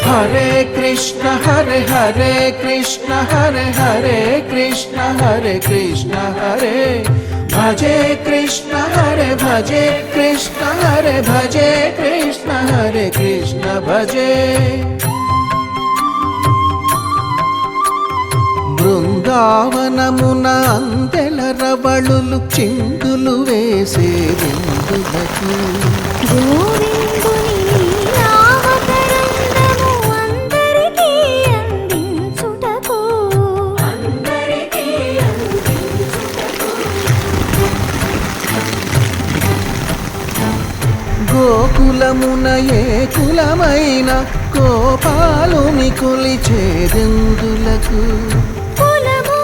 హరే కృష్ణ హరే హరే కృష్ణ హరే హరే కృష్ణ హరే కృష్ణ హరే భజే కృష్ణ హరే భజే కృష్ణ హరే భజే కృష్ణ హరే కృష్ణ భజే బృందావనమున అందెల రవళులు చిందులు వేసే విందులకు గోకులమున ఏ కులమైన గోపాలుని కొలిచేదెందులకు కులము